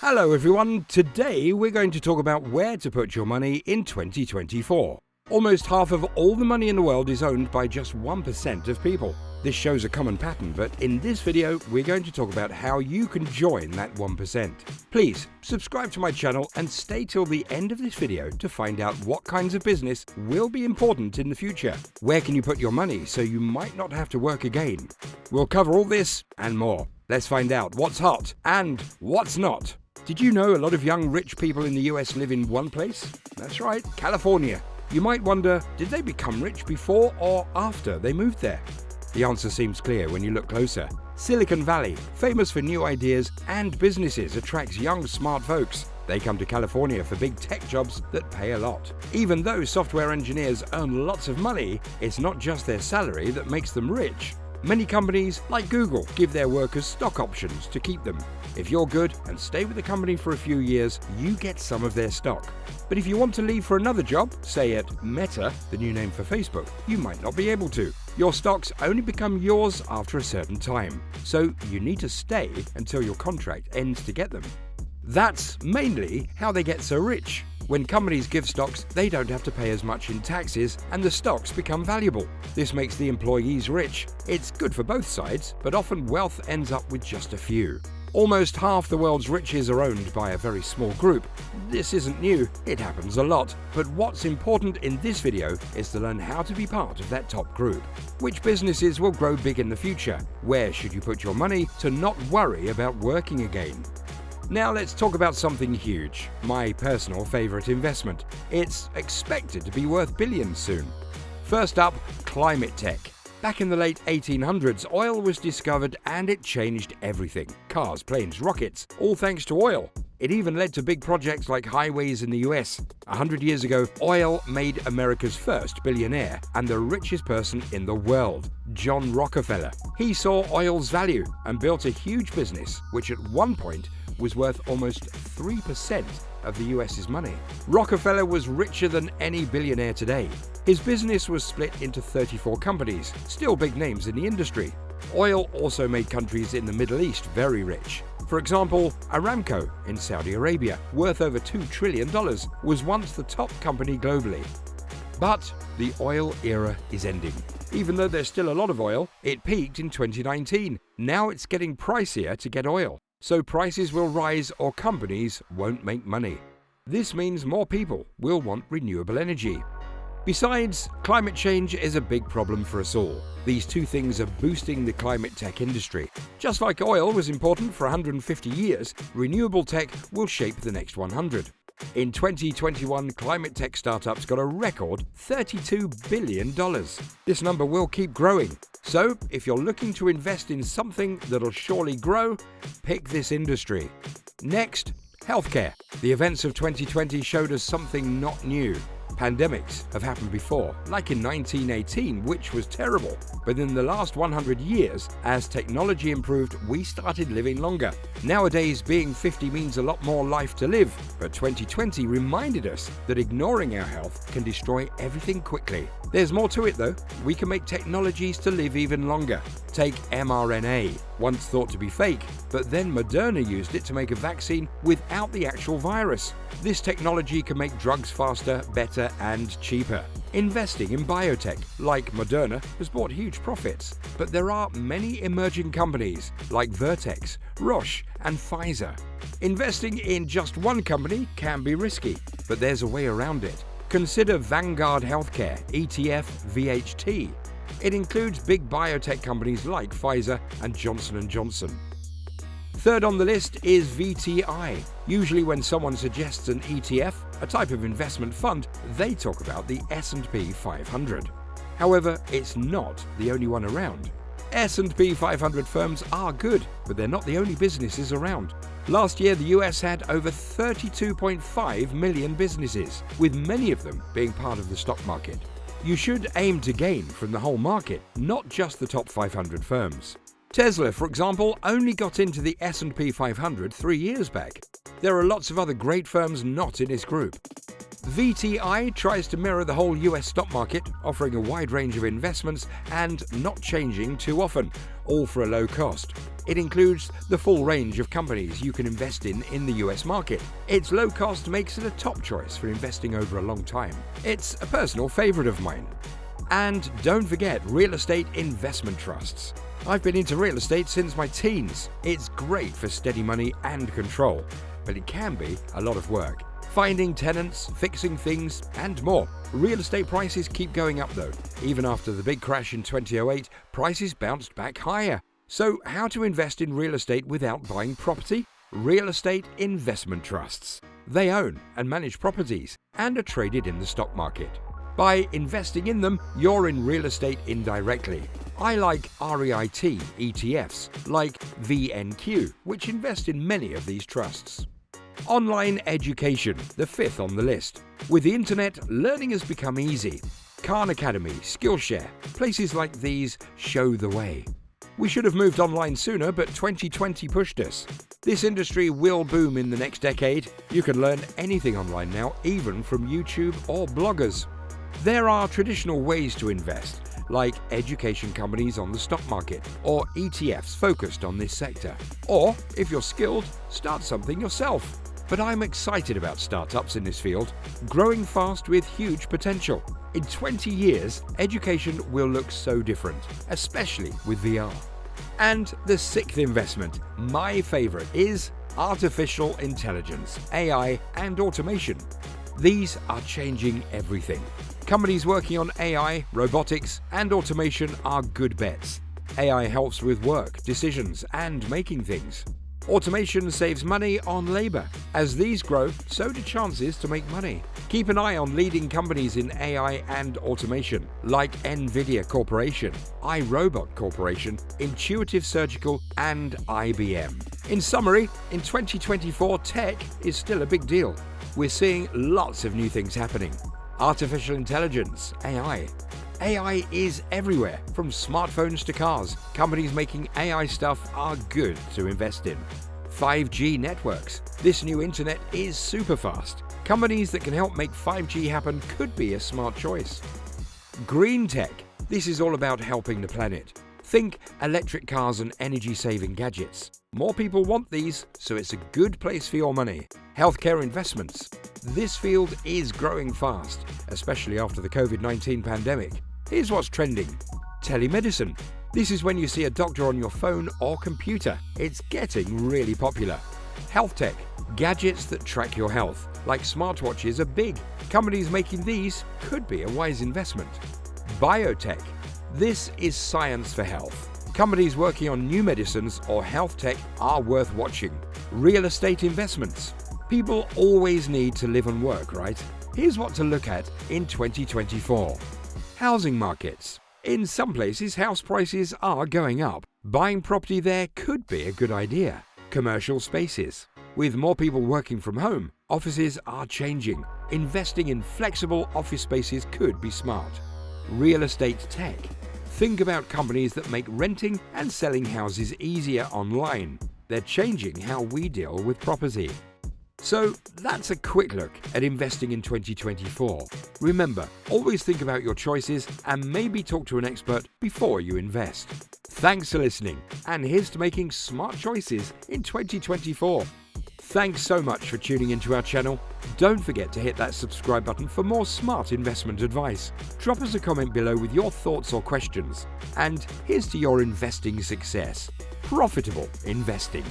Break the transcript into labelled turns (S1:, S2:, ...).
S1: Hello everyone, today we're going to talk about where to put your money in 2024. Almost half of all the money in the world is owned by just 1% of people. This shows a common pattern, but in this video we're going to talk about how you can join that 1%. Please subscribe to my channel and stay till the end of this video to find out what kinds of business will be important in the future. Where can you put your money so you might not have to work again? We'll cover all this and more. Let's find out what's hot and what's not. Did you know a lot of young rich people in the US live in one place? That's right, California. You might wonder, did they become rich before or after they moved there? The answer seems clear when you look closer. Silicon Valley, famous for new ideas and businesses, attracts young, smart folks. They come to California for big tech jobs that pay a lot. Even though software engineers earn lots of money, it's not just their salary that makes them rich. Many companies, like Google, give their workers stock options to keep them. If you're good and stay with the company for a few years, you get some of their stock. But if you want to leave for another job, say at Meta, the new name for Facebook, you might not be able to. Your stocks only become yours after a certain time, so you need to stay until your contract ends to get them. That's mainly how they get so rich. When companies give stocks, they don't have to pay as much in taxes and the stocks become valuable. This makes the employees rich. It's good for both sides, but often wealth ends up with just a few. Almost half the world's riches are owned by a very small group. This isn't new, it happens a lot. But what's important in this video is to learn how to be part of that top group. Which businesses will grow big in the future? Where should you put your money to not worry about working again? Now let's talk about something huge, my personal favorite investment. It's expected to be worth billions soon. First up, climate tech. Back in the late 1800s, oil was discovered and it changed everything. Cars, planes, rockets, all thanks to oil. It even led to big projects like highways in the US. 100 years ago, oil made America's first billionaire and the richest person in the world, John Rockefeller. He saw oil's value and built a huge business, which at one point was worth almost 3% of the US's money. Rockefeller was richer than any billionaire today. His business was split into 34 companies, still big names in the industry. Oil also made countries in the Middle East very rich. For example, Aramco in Saudi Arabia, worth over $2 trillion, was once the top company globally. But the oil era is ending. Even though there's still a lot of oil, it peaked in 2019. Now it's getting pricier to get oil. So prices will rise or companies won't make money. This means more people will want renewable energy. Besides, climate change is a big problem for us all. These two things are boosting the climate tech industry. Just like oil was important for 150 years, renewable tech will shape the next 100. In 2021, climate tech startups got a record $32 billion. This number will keep growing. So, if you're looking to invest in something that'll surely grow, pick this industry. Next, healthcare. The events of 2020 showed us something not new. Pandemics have happened before, like in 1918, which was terrible. But in the last 100 years, as technology improved, we started living longer. Nowadays, being 50 means a lot more life to live. But 2020 reminded us that ignoring our health can destroy everything quickly. There's more to it though. We can make technologies to live even longer. Take mRNA, once thought to be fake, but then Moderna used it to make a vaccine without the actual virus. This technology can make drugs faster, better, and cheaper. Investing in biotech, like Moderna, has brought huge profits. But there are many emerging companies, like Vertex, Roche, and Pfizer. Investing in just one company can be risky, but there's a way around it. Consider Vanguard Healthcare, ETF VHT. It includes big biotech companies like Pfizer and Johnson & Johnson. Third on the list is VTI. Usually when someone suggests an ETF, a type of investment fund, they talk about the S&P 500. However, it's not the only one around. S&P 500 firms are good, but they're not the only businesses around. Last year, the US had over 32.5 million businesses, with many of them being part of the stock market. You should aim to gain from the whole market, not just the top 500 firms. Tesla, for example, only got into the S&P 500 3 years back. There are lots of other great firms not in this group. VTI tries to mirror the whole US stock market, offering a wide range of investments and not changing too often, all for a low cost. It includes the full range of companies you can invest in the US market. Its low cost makes it a top choice for investing over a long time. It's a personal favorite of mine. And don't forget real estate investment trusts. I've been into real estate since my teens. It's great for steady money and control, but it can be a lot of work. Finding tenants, fixing things, and more. Real estate prices keep going up though. Even after the big crash in 2008, prices bounced back higher. So how to invest in real estate without buying property? Real estate investment trusts. They own and manage properties and are traded in the stock market. By investing in them, you're in real estate indirectly. I like REIT ETFs, like VNQ, which invest in many of these trusts. Online education, the fifth on the list. With the internet, learning has become easy. Khan Academy, Skillshare, places like these show the way. We should have moved online sooner, but 2020 pushed us. This industry will boom in the next decade. You can learn anything online now, even from YouTube or bloggers. There are traditional ways to invest, like education companies on the stock market, or ETFs focused on this sector. Or, if you're skilled, start something yourself. But I'm excited about startups in this field, growing fast with huge potential. In 20 years, education will look so different, especially with VR. And the sixth investment, my favorite, is artificial intelligence, AI, and automation. These are changing everything. Companies working on AI, robotics, and automation are good bets. AI helps with work, decisions, and making things. Automation saves money on labor. As these grow, so do chances to make money. Keep an eye on leading companies in AI and automation, like NVIDIA Corporation, iRobot Corporation, Intuitive Surgical, and IBM. In summary, in 2024, tech is still a big deal. We're seeing lots of new things happening. Artificial intelligence, AI. AI is everywhere, from smartphones to cars. Companies making AI stuff are good to invest in. 5G networks. This new internet is super fast. Companies that can help make 5G happen could be a smart choice. Green tech. This is all about helping the planet. Think electric cars and energy-saving gadgets. More people want these, so it's a good place for your money. Healthcare investments. This field is growing fast, especially after the COVID-19 pandemic. Here's what's trending. Telemedicine. This is when you see a doctor on your phone or computer. It's getting really popular. Health tech. Gadgets that track your health, like smartwatches, are big. Companies making these could be a wise investment. Biotech. This is science for health. Companies working on new medicines or health tech are worth watching. Real estate investments. People always need to live and work, right? Here's what to look at in 2024. Housing markets. In some places, house prices are going up. Buying property there could be a good idea. Commercial spaces. With more people working from home, offices are changing. Investing in flexible office spaces could be smart. Real estate tech. Think about companies that make renting and selling houses easier online. They're changing how we deal with property. So that's a quick look at investing in 2024. Remember, always think about your choices and maybe talk to an expert before you invest. Thanks for listening, and here's to making smart choices in 2024. Thanks so much for tuning into our channel. Don't forget to hit that subscribe button for more smart investment advice. Drop us a comment below with your thoughts or questions. And here's to your investing success. Profitable investing.